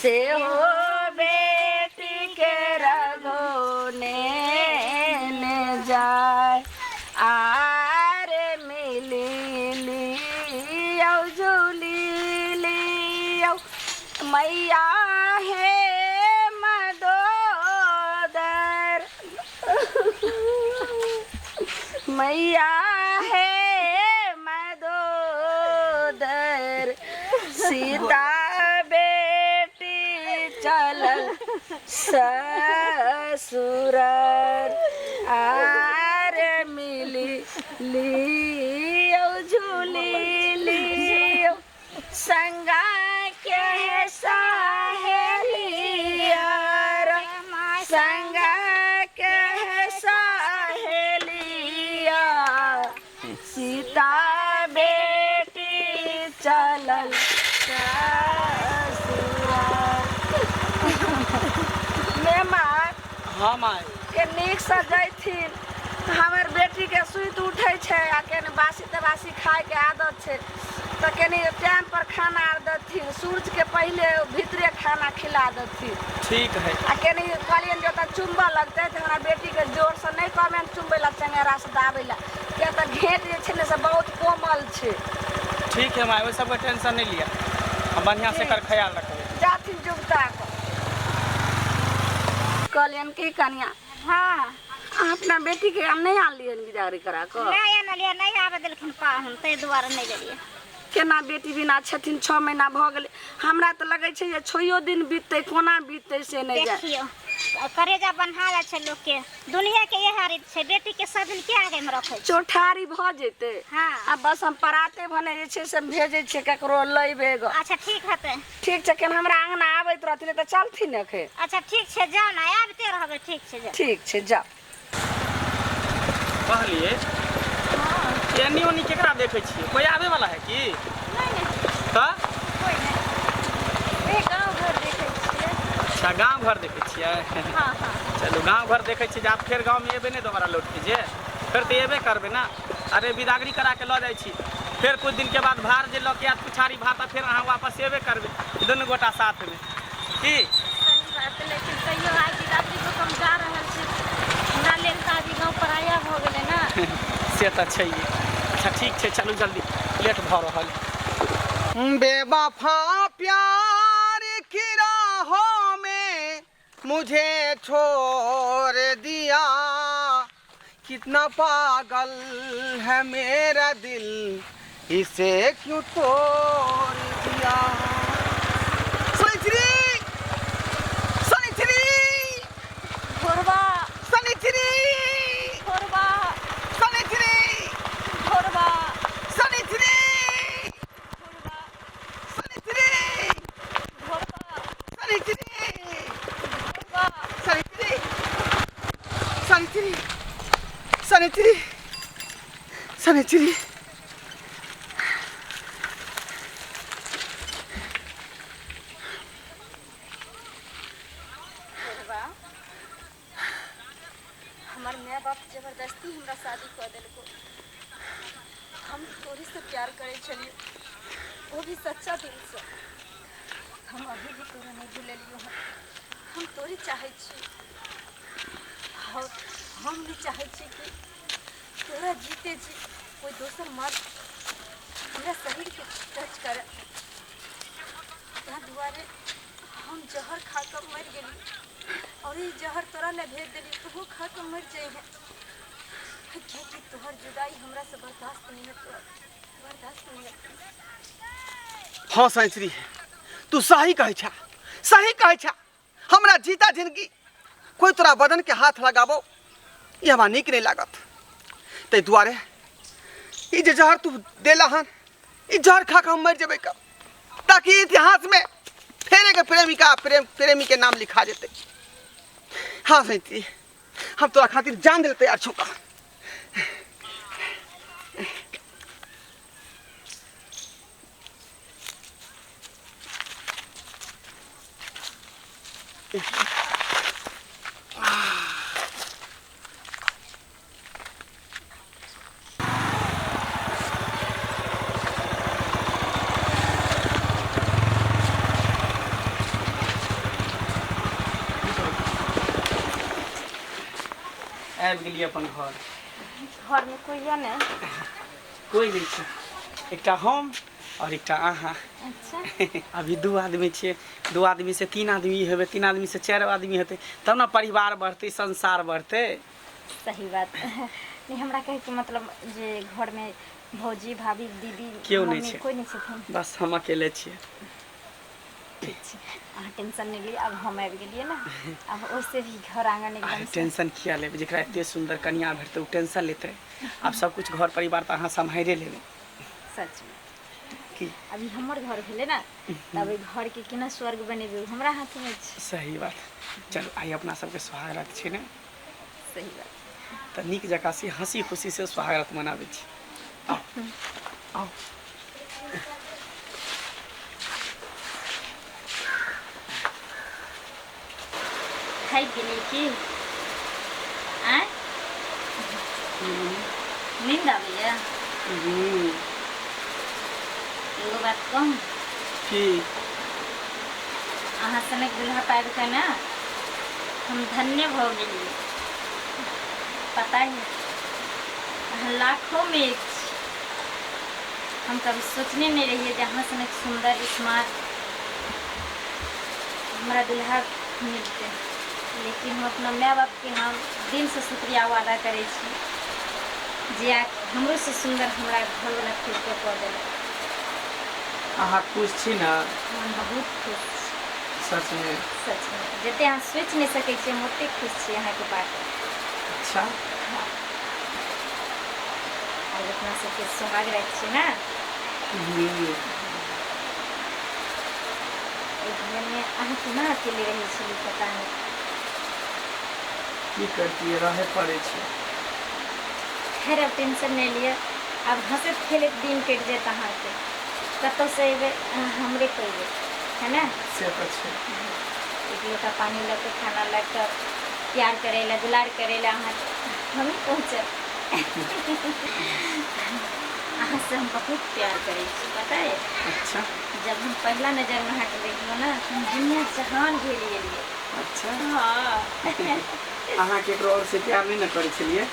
से हो बेटी के रघोने ने जाए आरे मिली लियो झूली लियो मैया है मदोदर मैया है मदोदर सीता बेटी चलल ससुरार आर मिली लियो झूली लियो संगा के सहेलिया संगा के सहेलिया सीता बेटी चलल हाँ माय के नीक से जैथिन हमर बेटी के सुइत उठे छे आ के बासी तबासी खाए के आदत छे तो कनी टाइम पर खाना आर दथिन सूरज के पहले भीतरे खाना खिला दथिन ठीक है आ कनी कहलियन जो त चुम्बा लगते त हमरा बेटी के जोर से नहीं कहमेन चुम्बे ला चंगेरा से दाबे ला के त घेट जे छे ने से बहुत कोमल छे ठीक है माय, वो सब का टेंशन नहीं लिया, हम बढ़िया से कर ख्याल रखेंगे। जाथिन जुगता कहलियन की कन्या हाँ अपना बेटी के हम नहीं आलियन बिदारी करा को नहीं आवे देलखिन पाहुन तै दुआरे नहीं गेलिए। केना बेटी बिना छथिन 6 महीना भ गेले हमरा त लगे छे जे 6 दिन बीतते कोना बीतते से नहीं जाय देखियो करेजा बन्हा जा छे लोग के दुनिया के ये हारित छे बेटी के सब दिन के आगे में रखे चौठारी भ जेते हाँ अब बस हम पराते भने जे छे से भेजे छे ककरो लइबे ग अच्छा ठीक हते ठीक छे केन हमरा आंगना आबैत रहथिन त चलथिन नखे अच्छा ठीक छे जाओ ना आबते रहबे ठीक छे जाओ ठीक छे जाओ कहलिए एनी ओनी केकरा देखे छिए कोई आवे वाला है की नहीं त कोई नहीं ए गांव घर देखे छिए अच्छा गांव घर देखे छिए हां हां चलो गांव घर देखे छी आप फिर गांव में एबे नहीं दोबारा लौट कीजिए फिर तो एबे करबे ना अरे विदागरी करा के ल जाई छी फिर कुछ दिन के बाद भार जे ल के आत पिछाड़ी भाता फिर अहाँ वापस एबे करबे दोनों गोटा साथ में की सही बात लेकिन कहियो आज विदागरी को कम जा रहल छे हमरा लेल शादी गांव पर आया हो गेले ना से तो चाहिए। अच्छा ठीक है चलो जल्दी लेट भ रहल बेवफा प्यार की राहों में मुझे छोड़ दिया कितना पागल है मेरा दिल इसे क्यों तोड़ दिया सनिचरी सनिचरी घोरबा सनिचरी घोरबा सनिचरी घोरबा सनिचरी घोरबा सनिचरी घोरबा सनिचरी घोरबा सनिचरी सनिचरी सनिचरी सनिचरी हमार माँ बाप जबरदस्ती हमरा शादी कर देलको हम तोरी से प्यार करे छलिए वो भी सच्चा दिल से हम अभी भी तोरा नहीं भूलियो हम तोरी चाहे छी और हम भी चाहे छी कि तोरा जीते जी कोई दोसर मर्द मेरा शरीर के टच करे दुआरे हम जहर खा कर मर गेली और ये जहर तोरा ले भेज देली तो वो खा कर मर जाइए क्या कि तोहर जुदाई हमरा से बर्दाश्त नहीं है बर्दाश्त नहीं है। हाँ सैंचरी तू सही कहे छा हमरा जीता जिंदगी कोई तोरा बदन के हाथ लगाबो ये हमरा निक नहीं लागत ते दुआरे ई जे जहर तू देला हन ई जहर खा के हम मर जेबे का ताकि इतिहास में फेरे के प्रेमी के नाम लिखा जेते। हाँ सैंचरी हम तोरा खातिर जान दिल तैयार छौका आबि गेलियै अपन घर। घर में कोई है ना? कोई नहीं छै, एकटा हम और एकटा अहाँ। अच्छा अभी 2 आदमी छियै, 2 आदमी से 3 आदमी हेबै, 3 आदमी से 4 आदमी हेतै, तब ना परिवार बढ़तै, संसार बढ़तै। सही बात। नहीं हमरा कहे के मतलब जे घर में भौजी भाभी दीदी केओ नहीं मम्मी छै। कोई नहीं छथिन। बस हम अकेले छियै। ठीक छै, अहाँ टेंशन नहीं ली, अब हम आबि गेलियै ना, अब ओइसे भी घर आंगन अरे एकदम से। टेंशन किया लेबै, जेकरा एते सुंदर कन्या भेटतै ओ टेंशन लेतै। आब सब कुछ घर परिवार तऽ अहाँ सम्हारे लेबै सच में की। अभी हमर घर भेलै ना, तब ओइ घर के केना स्वर्ग बनेबै उ हमरा हाथ में छै। सही बात। चल आइ अपना सबके स्वागत छै ने, सही बात। तऽ नीक जकाँ से हंसी खुशी से स्वागत मनाबै छी। आओ आओ। खाइ गेली की? आँय नींद आबैया? एगो बात कहूँ, की अहाँ सनक दुल्हा पाबि कऽ ना हम धन्य भऽ गेलियै। पता है अहाँ लाखों में एक छी। हम कभी सोचने नहीं रहिए जे अहाँ सनक सुंदर स्मार्ट हमारा दुल्हा मिलते, लेकिन हम अपना माय बाप के हम दिल से शुक्रिया अदा करे छी जे हमरो से सुंदर हमरा घर वाला खुद के कऽ देलक। अहाँ खुश छी ना? हम बहुत खुश छी, सच में? सच में जते अहाँ सोचि नहीं सकै छी, हम ओते खुश छी अहाँ के बात। अच्छा आज अपना सबके सोहाग राति छै ना, एक घर में अहाँ केना अकेले रहै छलियै पता नहीं। की करतियै, रहे पड़े छै। खैर अब टेंशन नहीं लिअ, अब हंसैत खेलैत दिन कटि जायत अहाँके। कतौ से अयबै हमरे कहबै, है ना? से तऽ छै। एक लोटा पानी लऽ के खाना लऽ के प्यार करे ला दुलार करे ला अहाँ हम ही पहुँचब। अहाँ से हम बहुत प्यार करे छी, पता है? अच्छा जब हम पहला नजर में अहाँ के देखलहुँ ना, हम दुनिया जहान भूल गेलियै। अच्छा हाँ अहाँ केकरो और से प्यार नहीं न करै छलियै?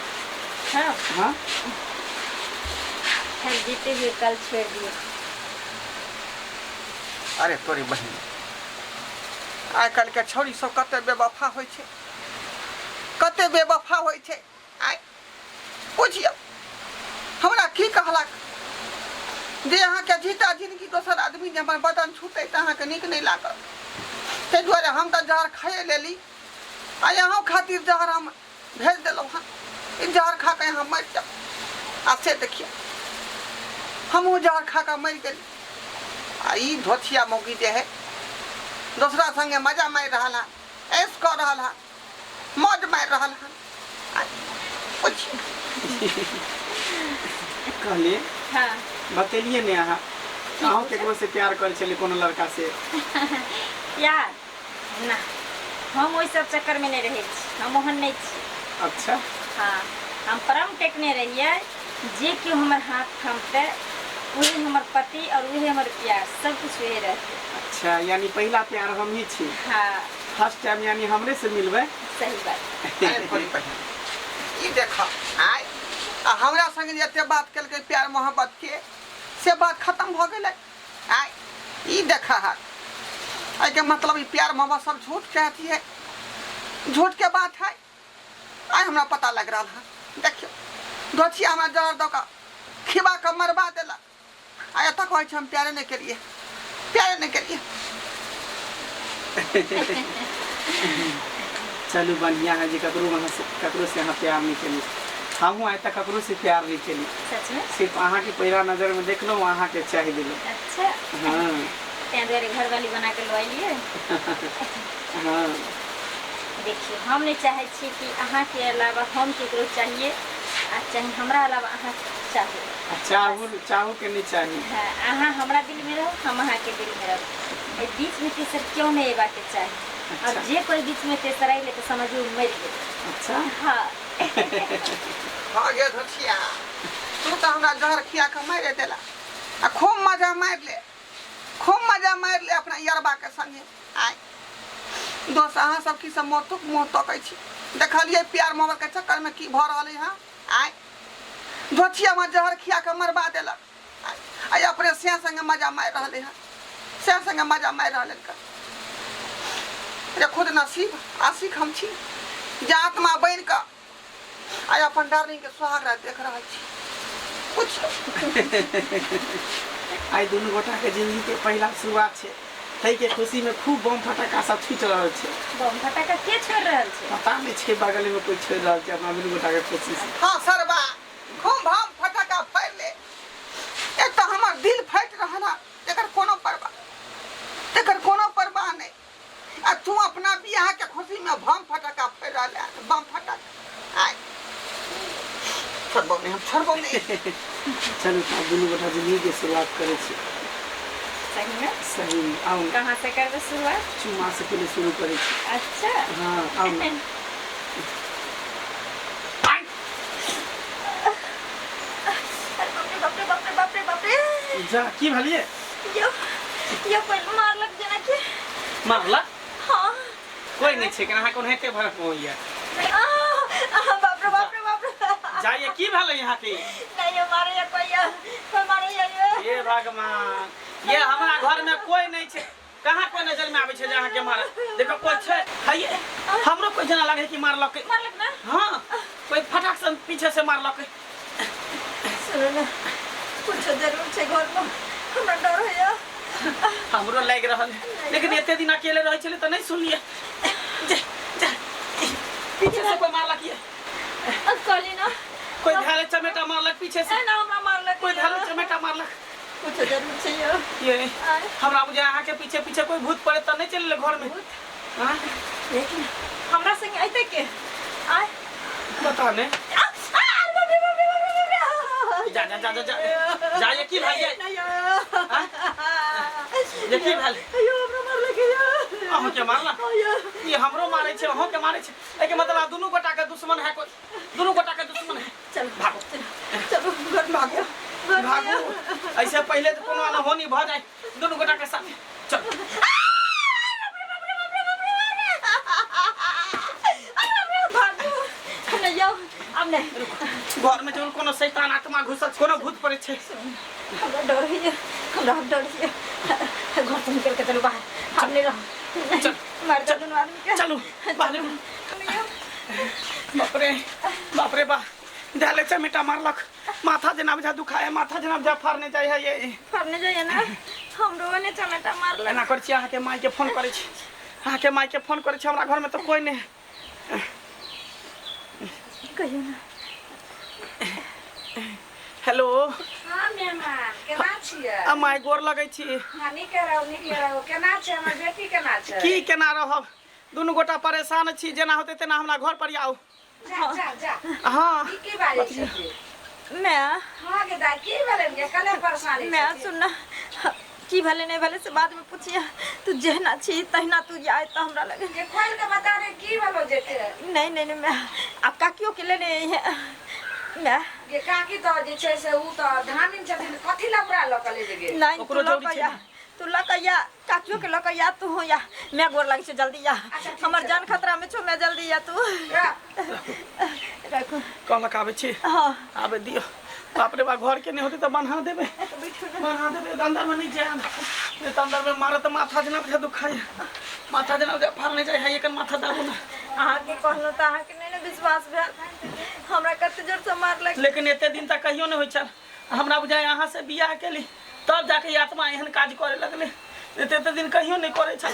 हाँ हाँ खैर जीते हुए कल छोड़ दिए। अरे तोरी बहिन, आइ काल्हि के छौरी सब कते बेवफा होइ छै, कते बेवफा होइ छै। आइ बुझियौ हमरा की कहलक जे अहाँके जीता जिंदगी दोसर आदमी जे हमर बदन छूटे तऽ अहाँके नीक नहीं लागत, ताहि दुआरे हम तऽ जहर खाए लेली। आ यहाँ खातिर जहर हम भेज देलहुँ हन, ई जहर खा के यहाँ मरि जाउ। आ से देखिए हमहूँ जहर खा के मरि गेली, आ ई धोछिया मौगी जे है दूसरा संगे मजा मारि रहल है, ऐश कऽ रहल है, मौज मारि रहल है। कहलिए हाँ बतेलिए ने अहाँ अहूँ केकरो से प्यार करे छलियै कोनो लड़का से? प्यार ना, हम ओहि सब चक्कर में नहीं रहे छी, हम ओहन नहीं छी। अच्छा हाँ हम परम टेकने रहिए जे केओ हमर हाथ थामते वही हमर पति और वही हमर प्यार, सब कुछ वही रहते। अच्छा यानी पहला प्यार हम ही छी। हाँ फर्स्ट टाइम यानी हमरे से मिलबै। सही बात। ई देखा आइ आ हमरा संगे जते बात केलकै प्यार मोहब्बत के, से बात खत्म भ गेलै। आइ ई देखा है, आई के मतलब ई प्यार मोहब्बत सब झूठ के अथी है, झूठ के बात है। आई हमरा पता लग रहा है, देखियो दोछिया हमरा जहर दऽ कऽ खिबा के मरबा देलक, आ एतऽ कहै छै हम प्यारे नहीं केलिए, प्यारे नहीं केलिए। चलू बढ़िया है जे ककरो से अहाँ प्यार नहीं केली। हमहूँ आइ तक ककरो से प्यार नहीं केली, सच में सिर्फ अहाँ के पहला नजर में देखलहुँ, अहाँ के चाहि देलहुँ। अच्छा हाँ तें दुआरे घरवाली बना के लइलिए। हाँ देखिए हम नहीं चाहे छी कि अहाँ के अलावा हम केकरो चाहिए, आ चाहे हमरा अलावा अहाँ चाहिए। चाहू के नहीं चाहिए। हाँ अहाँ हमरा दिल में रहो, हम अहाँ के दिल में रहो, बीच में तेसर क्यों नहीं एबा के चाहिए। अच्छा। अब जे कोई बीच में तेसर आइले तो समझियो मर गेल। अच्छा हाँ हाँ गे धोछिया, तू तो हमरा जहर खिया के मारे देला, आ खूब मजा मार ले, खूब मजा मार ले अपना यरबा के संगे। आइ दोस्त अहाँ सब की सब मुँह तकै छी, देखलिए प्यार मोहब्बत के चक्कर में की भ रहले हैं। आय धोछिया में जहर खिया के मरवा देलक। आय अपने से संगे मजा मार रहले हैं, से संगे मजा मार रहले का। रे खुद नसीब आशिक हम छी जे आत्मा बन के आय अपन डार्लिंग के सुहाग रात देख रहल छी। कुछ आई दोनों गोटा के जिंदगी के पहला शुरुआत छे। तई के खुशी में खूब बम फटाका सब छूट रहल छे। बम फटाका के छोड़ रहल छे? पता नहीं छे बगल में कोई छोड़ रहल छे अपना दोनों गोटा के खुशी से। हाँ सरबा घूम भाम फटाका फोड़ ले। एक तो हमार दिल फट रहना तेकर कोनो परवाह नहीं। आ तू अपना बियाह के खुशी में बम फटाका फोड़ रहले बम फटाका। आय छोड़बो नहीं, हम छोड़बो नहीं। चलो अब दोनों गोटा जिंदगी के शुरुआत करे छे। सही में? सही में आओ। कहाँ से करबे शुरुआत? चुमा से पहले शुरू करे छे। अच्छा हाँ आओ। बाप रे जा की भलिए यो कोई मार लग जना के मारला। हाँ कोई नहीं छे कहाँ कोन हेते भरत होइया। बाप रे जाइए की भले यहाँ के नहीं ये मारे या कोई मारे या ये भगवान ये हमारा घर में कोई नहीं छे। कहाँ कोई नजर में आवे छे जहाँ के मारे। देखो कोई छे हाय हमरो कोई जना लगे कि मारलक ना। हाँ कोई फटाक से पीछे से मारलक। सुनो ना कुछ जरूर छे घर में हमरा डर है या हमरो लग रहल लेकिन एते दिन अकेले रह छले तो नहीं सुनिए। पीछे से कोई मारलक ये कली ना कोई धाले चमेटा मारलक पीछे से ना हमरा मारलक कोई धाले चमेटा मारलक। कुछ जरूर छे ये हमरा बुझा यहाँ के पीछे पीछे कोई भूत पड़े तो नहीं चले घर में। हाँ लेकिन हमरा संग आइते के आय बता ने जा जा जा जा जा ये की भाई ये की भाई अयो हमरा मारलक या अहो के मारला ये हमरो मारे छे अहो के मारे छे। एके मतलब दोनों गोटा के दुश्मन है कोई दोनों गोटा के दुश्मन है। चल भागो चलो घर भागो भागो ऐसे पहले तो कोनो अनहोनी भ जाए दोनों गोटा के साथ चल। हमने घर में जो कोनो शैतान आत्मा घुसल कोनो भूत पड़े छे। हमरा डर है हमरा डर है घर से निकल के चलो बाहर हमने रहो चल मार दो दोनों आदमी के चलो बाहर। बाप रे बा डाले चमेटा मारलक माथा जना बुझा दुखाए माथा जना बुझा फाड़ने जाय है ये फाड़ने जाइए ना हमरो ने चमेटा मार लेना कर छी। अहाँ के माई के फोन करे छी अहाँ के माई के फोन करे छी हमरा घर में तो कोई नहीं। कहियो ना हेलो हाँ मेहमान केना छियै? आ माई गोर लगै छी। हाँ नीके रहो केना छै हमर बेटी केना छै? की केना रहब दुनू गोटा परेशान छी जेना होते तेना हमरा घर पर आओ। जा जा जा हाँ की बारे छै? मैं हाँ के दा की भेलै के कले परेशानी मैं सुनना की भले नहीं भले से बाद में पूछिया तू जहना छी तहना तू जाए तो हमरा लगे जे खोल के बता रे की भेलो जेते? नहीं मैं आप काकियों के लेने है मैं ये काकी तो जे छै से उ तो धामिन छथिन कथि लबरा ल के ले जेगे? नहीं ओकरो जल्दी छै। तू लकैया काकियों के लकैया तू हो या मैं गोर लगी से जल्दी या ठीक हमर छै। जान खतरा में छो मैं जल्दी या तू रखो कहलक आबे छी हां आबे दियो। बाप रे बा घर के नहीं होते तो बन्हा देबे अंदर में नहीं जाए अंदर में मारे तो माथा जना बुझा दुखाए माथा जना बुझा फाड़ने जाए है एकन माथा दाबू ना। अहाँ के कहलो त अहाँ के नहीं विश्वास भेल हमरा कते जोर से मार लग लेकिन एते दिन तक कहियो नहीं होय छल हमरा बुझाए अहाँ से बियाह केली तब जाके आत्मा एहन काज करे लगले एते दिन कहियो नहीं करे छल।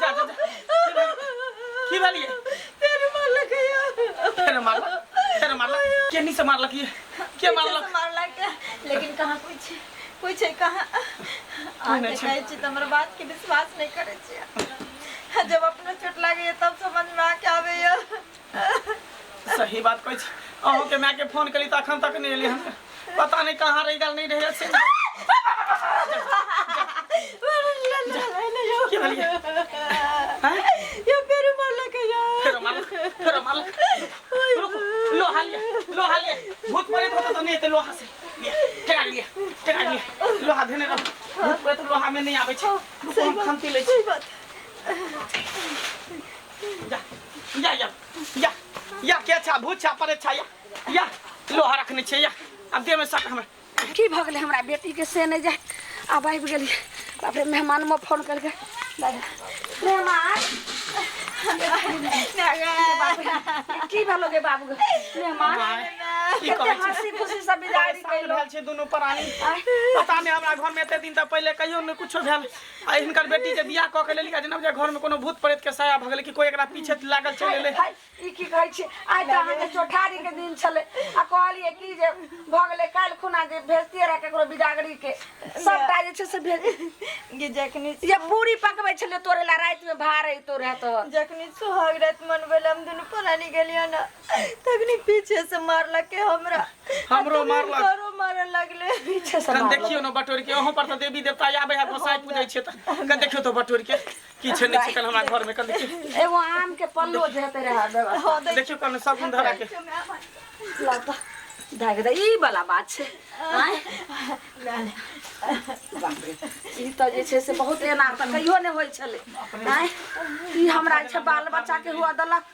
जा की भलिए फिर मारलक केनी से मारलक ये के मारलक लेकिन कहाँ कोई छे कहाँ आके कहै छी त हमरा बात के विश्वास नहीं करे छी जब अपना चोट लागे तब समझ में आके आवे ये सही बात कहै छी अहों के माय के फोन करी त अखन तक नहीं एली हम पता नहीं कहाँ रह गेल नहीं रहे से की भलिए हैं ये फिर मारलक या फिर मारलक लोहा लिया भूत पड़े तो नहीं ते लोहा से टेका लिया लोहा देने रहो भूत पड़े तो लोहा में नहीं आवे छे हम खंती ले छी या या या या या के छा भूत छा परे छा या लोहा रखने छे या अब दे में सक हमरा की भ गेलै हमरा बेटी के से नहीं जाए अब आबि गेली बाप रे मेहमान में फोन करके मेहमान की भेलो गे बाबू मेहमान की कहै छी हंसी खुशी सब बिदाई कैलो भेल छै दुनू प्राणी पता नहीं हमरा घर में एते दिन त पहले कहियो न कुछो भेल आ हिनकर बेटी के बियाह क के लेली जेना जे घर में कोनो भूत प्रेत के साया भ गेलै कि कोई एकरा पीछे लागल चले ले ई की कहै छी आइ त अहाँ के चौठारी के दिन छले आ कहलिए की जे भ गेलै काल खुना जे भेजतिए रह केकरो बिदागरी के सबटा जे छै से भेज गे जखनी ये पूरी पकबै छले तोरे ला रात में भार है तो रहत जखनी सुहाग रात मनबेला हम दुनू प्राणी गेलियो ना तखनी पीछे से मारला के हमरा हमरो मारलक करो मारे लगले पीछे से कन देखियो न बटोर के ओहो पर त देवी देवता आबे है गोसाई पूजै छै त कन देखियो तो बटोर के की छै नै छै कल हमरा घर में कन देखियो एगो आम के पल्लो जेते रह व्यवस्था देखियो कन सब धरा के लगता दाग द ई वाला बात छै आय बाप रे ई त जे छै से बहुत एना त कहियो नै होय छले आय ई हमरा छै बाल बच्चा के हुआ दलक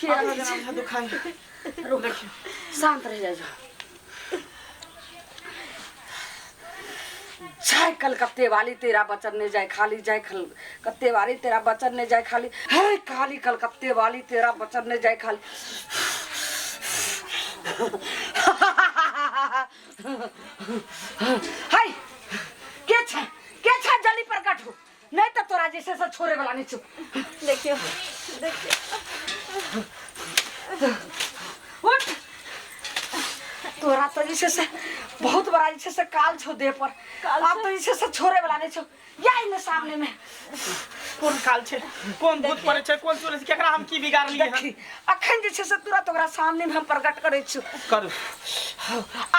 फिर दुखान रुक शांत रह जा जाए कलकत्ते वाली तेरा बचन ने जाए खाली जाए कलकत्ते वाली तेरा बचन ने जाए खाली है काली कलकत्ते वाली तेरा बचन ने जाए खाली हाय के छा जल्दी प्रकट हो नहीं तो तोरा जैसे से छोरे वाला नहीं छु देखियो उठ तोरा तो जैसे से बहुत बड़ा जैसे से काल छो दे पर आप तो जैसे से छोरे वाला नहीं छो या इन सामने में कोन काल छै कोन भूत पड़े छै कोन चोरे केकरा हम की बिगाड़ लिए देखी अखन जैसे से तुरंत तोरा सामने में हम प्रकट करे छु करू आ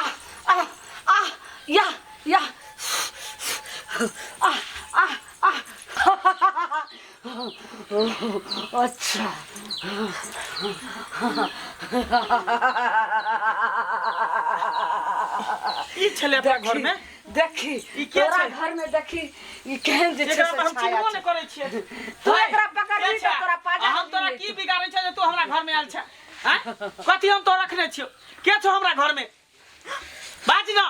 आ आ या आ आ आ अच्छा ई छले अपना घर में देखी ई के तोरा छै? घर में देखी ई केहन जे छै जेकरा से पर हम छाया चिन्हबो छै। नै करै छियै तू एकरा पकड़ ली अच्छा, त तोरा पाजा हम तोरा की बिगाड़ै छै जे तू हमरा घर में आयल छै हैं कथि हम तो रखने छियो के छौ हमरा घर में बाज ना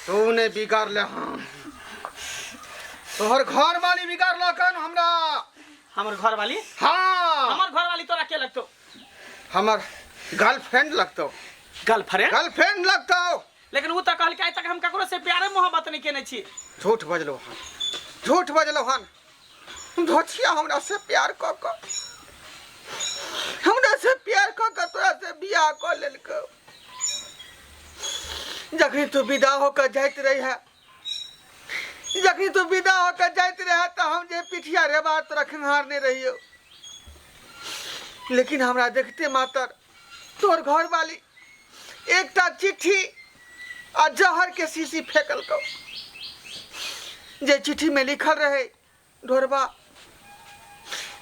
तूने बिगाड़ ले हाँ तोहर घर वाली बिगाड़ लो कन हमरा हमर घर वाली हाँ हमर घर वाली तोरा के लगतो हमर गर्लफ्रेंड लगतो गर्लफ्रेंड लगतो लेकिन उ त कहल के आइ तक हम ककरो से प्यारे मोहब्बत नहीं केने छी झूठ बजलो हन धोछिया हमरा से प्यार क तोरा से बियाह क लेलको जखनी तू विदा होकर जाइत रही है तो हम जे पिठिया रेबा तो रखनहार नहीं रहियो लेकिन हमरा देखते मात्र तोर घर वाली एकटा चिट्ठी आ जहर के शीशी फेंकल को जे चिट्ठी में लिखल रहे ढोरबा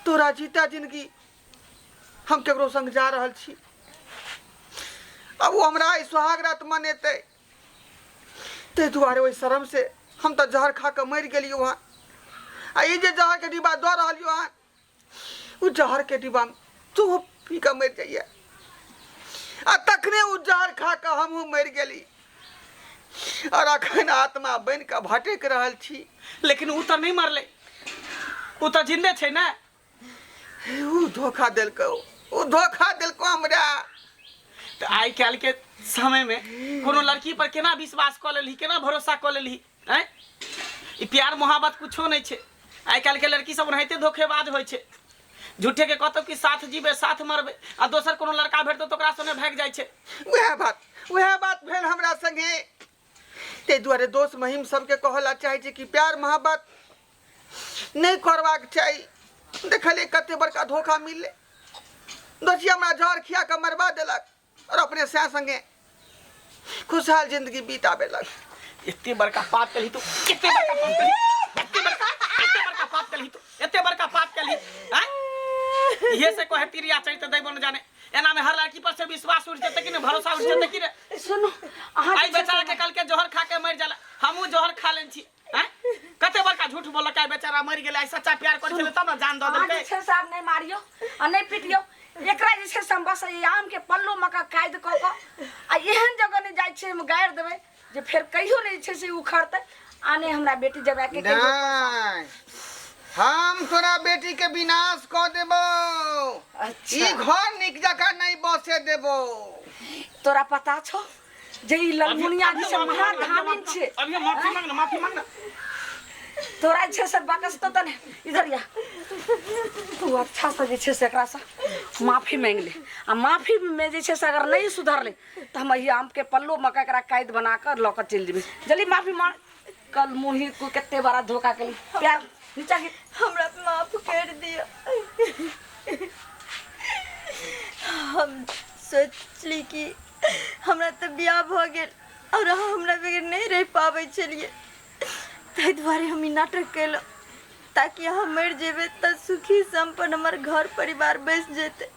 तोरा जीता जिंदगी हम केकरो संग जा रहल छी अब वो हमरा सुहाग रात मनेते ते दुआरे ओहि शर्म से हम तो जहर खा के मर गेलियो वहाँ आ ये जे जहर के डिब्बा दऽ रहलियो वहाँ उ जहर के डिब्बा में तू पी के मर जाइए आ तखने उ जहर खा के हमहू मर गेली और अखन आत्मा बन के भटक रहल छी लेकिन उ त नहीं मरले उ त जिंदे छै ना उ धोखा देलको हमरा तो आई काल के समय में कोनो लड़की पर केना विश्वास क लेली केना भरोसा क लेली हैं ई प्यार मोहब्बत कुछो नहीं छै आई काल के लड़की सब ओनाहिते धोखेबाज होय छै झूठे के कहतो कि साथ जीबे साथ मरबे आ दोसर कोनो लड़का भेटतो तो ओकरा संगे भाग जाय छै वह बात भेल हमरा संगे ते दुआरे दोस्त महिम सबके कहला चाहे छै कि प्यार मोहब्बत नहीं करबाक चाहिए देखले कते बड़का धोखा मिलले दोषी हमरा जहर खिया के मरवा देलक और अपने से संगे खुशहाल जिंदगी बीताबे लग इतने बड़का पाप कली तू इतने बड़का पाप कली इतने बड़का पाप कली हैं ये से कहे तिरिया चरित्र दैबो न जाने एना में हर लड़की पर से विश्वास उठ जते कि ने भरोसा उठ जते कि रे सुनो अहाँ आई बेचारा के कल के जहर खा के मर जाला हमहू जहर खा लेन छी हैं कते बड़का झूठ बोल के बेचारा मर गेलै सच्चा प्यार कर छले तब ना जान दऽ अहाँ देलकै जे छै से आब नहि मारियो आ नहि पिटियो एकरा जे छै से हम बस ई आम के पल्लो मका कायद कऽ कऽ आ एहन जगह नहि जाइ छै हम गाड़ि देबै जे फेर कहियो नहि छै से उखड़तै आ नहि हमरा बेटी जब के नहीं हम तोरा बेटी के विनाश कऽ देबो ई घर निक जगह नहीं बसे देबो तोरा पता छौ जे ई ललमुनिया जी से महाधामिन छै अभी माफी मांग ना तोरा जे से बकस तो तने इधर या तू अच्छा से जे छै से एकरा से माफी मांग ले आ माफी में जे छै से अगर नहीं सुधरले तो हम ई आम के पल्लो मका एकरा कायद बना कर ल के चल जेबे जल्दी माफी मांग कल मुही को कितने बड़ा धोखा कली प्यार नीचा गिर हमरा माफ कर दिया हम सोचली कि हमरा तो ब्याह भ गेल और हमरा बगैर नहीं रह पाबै छलिए ताहि दुआरे हम ई नाटक केलहुँ ताकि अहाँ मरि जेबै तऽ सुखी संपन्न हमर घर परिवार बस जेतै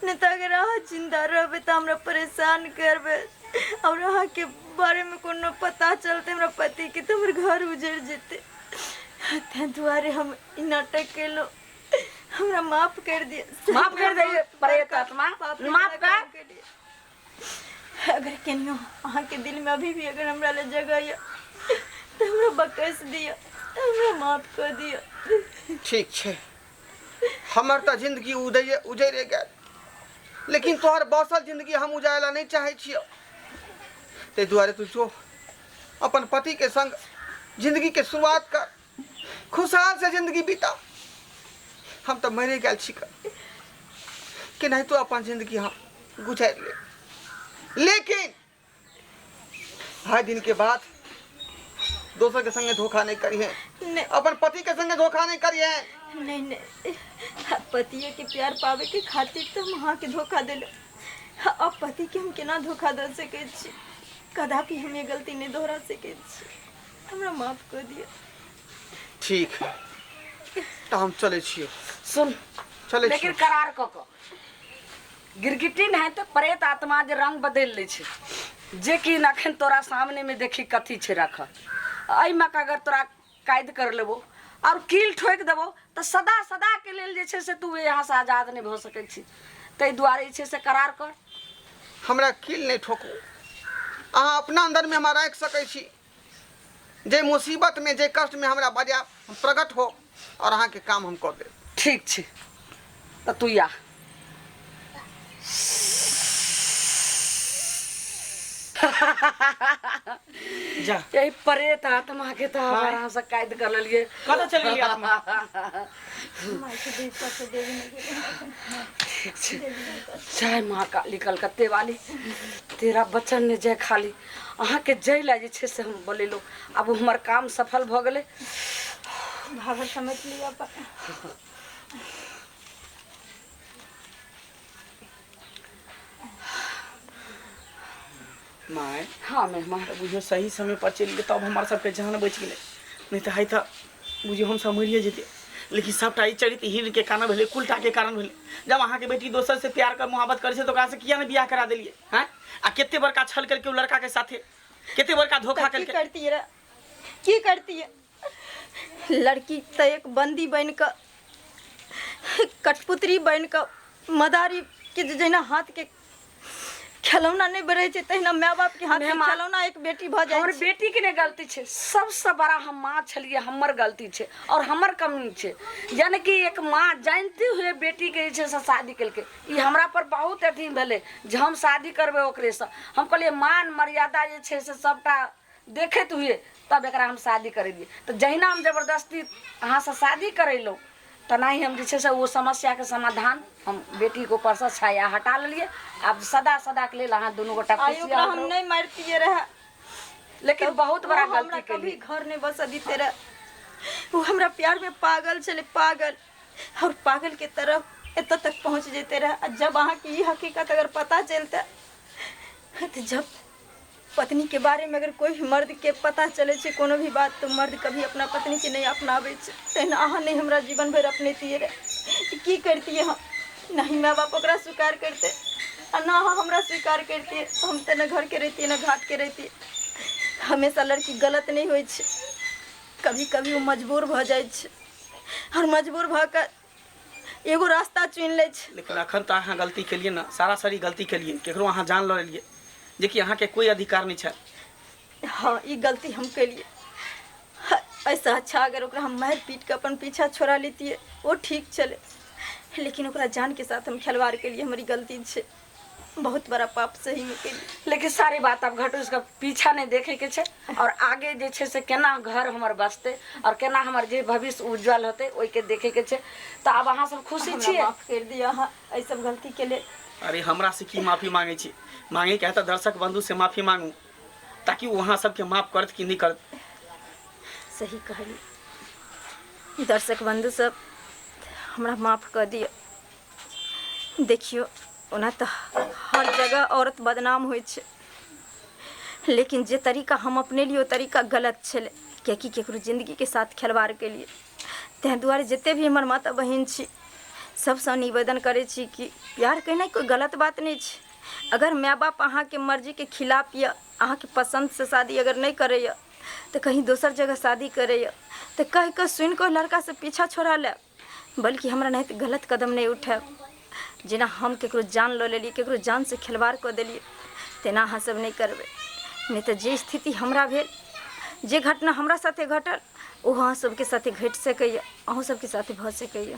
नहीं तो अगर अहाँ जिंदा रहबै तऽ हमरा परेशान करबै और अहाँ के बारे में कोनो पता चलते हमरा पति के तो हमर घर उजड़ जेतै ताहि दुआरे हम ई नाटक केलहुँ हमरा माफ कर दिया माफ कर दे प्रेत आत्मा माफ कर अगर केनियो अहाँ के दिल में अभी भी अगर हमरा ले जगह है तो हमरा बकस दिया हमरा माफ कर दिया ठीक छै हमर तऽ जिंदगी उजैरे गेल लेकिन तोहर बसल जिंदगी हम उजायला नहीं चाहे छियो ते दुआरे तू जो अपन पति के संग जिंदगी के शुरुआत कर खुशहाल से जिंदगी बिता हम तो मरे गेल छी कि नहीं तो अपन जिंदगी हम गुजार ले लेकिन हाई दिन के बाद दोसर के संगे धोखा नहीं करिए नहीं अपन पति के संगे धोखा नहीं करिए नहीं नहीं पतिये के प्यार पावे के खातिर तो हम अहाँ के धोखा दिलो अब पति के हम केना धोखा दे सके छी कदापि हम ये गलती नहीं दोहरा सके छी हमरा माफ कर दिया ठीक है तो हम चले छिए सुन चले लेकिन छिए करार क क गिरगिटिन है तो प्रेत आत्मा जे रंग बदल ले छै जे कि अखन तोरा सामने में देखी कथी छै रखल एहिमे अगर तोरा कैद कर लेबो और कील ठोक देबो तो सदा सदा के लेल जे छै से तू यहाँ से आजाद नहीं भ सकै छी ताहि दुआरे छै से करार कर हमरा कील नहीं ठोकू अहाँ अपना अंदर में हमरा राख सकै छी जे मुसीबत में जे कष्ट में हमरा बजा प्रकट हो और अहाँ के काम हम कर दे ठीक छै तो तू या जा यही प्रेत आत्मा के तो आराम से कैद कर लेलिए कतऽ चल गेली आत्मा माय के देवता से देवी ठीक छै जय माँ काली कलकत्ते वाली तेरा बचन ने जय खाली अहाँ के जय ला जे छै से हम बोलेलो अब हमर काम सफल भ गेले भागर समझ लिया माय हाँ मेहमान बुझियो सही समय पर चलि गेलै तब हमार सबके जान बच गेलै नहीं तो है तो बुझियो हम सब मरिए जेते लेकिन सबटा ई चरित्र हीर के कारण भेलै कुलटा के कारण भेलै जब अहाँ के बेटी दोसर से प्यार कर मोहब्बत करे छै तो ओकरा से किया ने बियाह करा देलिए हैं आ केते बड़का छल करके उ लड़का के साथे केते बड़का धोखा की करके करती है की करती है लड़की तो एक बंदी बन कर कठपुतरी बन कर मदारी के जहिना हाथ के खिलौना नहीं बढ़े छै तहिना माय बाप के हाथ में खिलौना एक बेटी भ जाए और बेटी के ने गलती छै सबसे बड़ा हम माँ छलिए हमर गलती छै और हमर कमी छै यानी कि एक माँ जानते हुए बेटी के जे छै से शादी केलकै ई हमरा पर बहुत अथी भेलै जे हम शादी करबै ओकरे से हम कहलिए मान मर्यादा जे छै से सबटा देखैत हुए तब एकरा हम शादी करेलिए तो जहिना हम जबरदस्ती अहाँ से शादी करेलहुँ तना ही हम जे छै से वो समस्या के समाधान हम बेटी को ऊपर से छाया हटा लेलिए अब सदा सदा के लिए अहाँ दोनों गोटा आयु का हम नहीं मारती रहे लेकिन बहुत बड़ा हमरा गलती कभी केली घर नहीं बसा दी तेरा वो हमरा प्यार में पागल चले पागल और पागल के तरफ एत तक पहुंच जेते रहे जब अहाँ की हकीकत अगर पता चलता तो जब पत्नी के बारे में अगर कोई भी मर्द के पता चले छे कोनो भी बात तो मर्द कभी अपना पत्नी के नहीं अपनावे छे तेना अहाँ नहीं हमरा जीवन भर अपने तिये रे की करती हम नहीं माँ बाप ओकरा स्वीकार करते और ना अहाँ हमरा स्वीकार करती हम तो न घर के रहती न घाट के रहती हमेशा लड़की गलत नहीं होई छे कभी कभी वो मजबूर भऽ जाइ छै और मजबूर भऽ कऽ एगो रास्ता चुनि लै छै। लेकिन अखन तऽ अहाँ गलती केलिए ना, सारा सारी गलती केलिए, केकरो अहाँ जान लऽ लेलिए जेकि अहाँके कोई अधिकार नहीं छै। हाँ ई गलती हम केलिए। ऐसा अच्छा अगर ओकरा हम मारि पीट के अपन पीछा छोड़ा लेतिए वो ठीक चले, लेकिन ओकरा जान के साथ हम खिलवाड़ के लिए हमारी गलती छे, बहुत बड़ा पाप सही में केली। लेकिन सारी बात अब घटू, उसका पीछा नहीं देखे के छे और आगे जे छे से केना घर हमर बसते और केना हमर जे भविष्य उज्जवल होते ओई के देखे के छे। तो अब अहाँ सब खुशी हमरा छिए? माफ कर दिया हाँ ऐ सब गलती के लिए। अरे हमरा से की माफी मांगे छी? मांगे के है तो दर्शक बंधु से माफी मांगू ताकि वहाँ सबके माफ करत कि नहीं करत। सही कहली। दर्शक बंधु सब हमरा माफ कर दियो। देखियो ओना तो हर जगह औरत बदनाम होइ छै, लेकिन जे तरीका हम अपने लिए वो तरीका गलत छले, कियाकि केकरो जिंदगी के साथ खिलवाड़ के लिए। तें दुआरे जते भी हमर माता बहिन छी सबसे निवेदन करे छी कि प्यार कहना कोई गलत बात नहीं छै। अगर माय बाप अहाँ के मर्जी के खिलाफ या अहाँ के पसंद से शादी अगर नहीं करे तो कहीं दोसर जगह शादी करे तो कह के सुन के लड़का से पीछा छोड़ा ले, बल्कि हमरा नहीं तो गलत कदम नहीं उठाए। जेना हम केकरो जान लो लेलिए, केकरो जान से खिलवाड़ कर देलिए, तेना अहाँ सब नहीं करबे। नहीं तो जे स्थिति हमरा भेल, जे घटना हमरा साथे घटल वो अहाँ सबके साथे घट सकैए, अहूँ सबके साथे भऽ सकैए।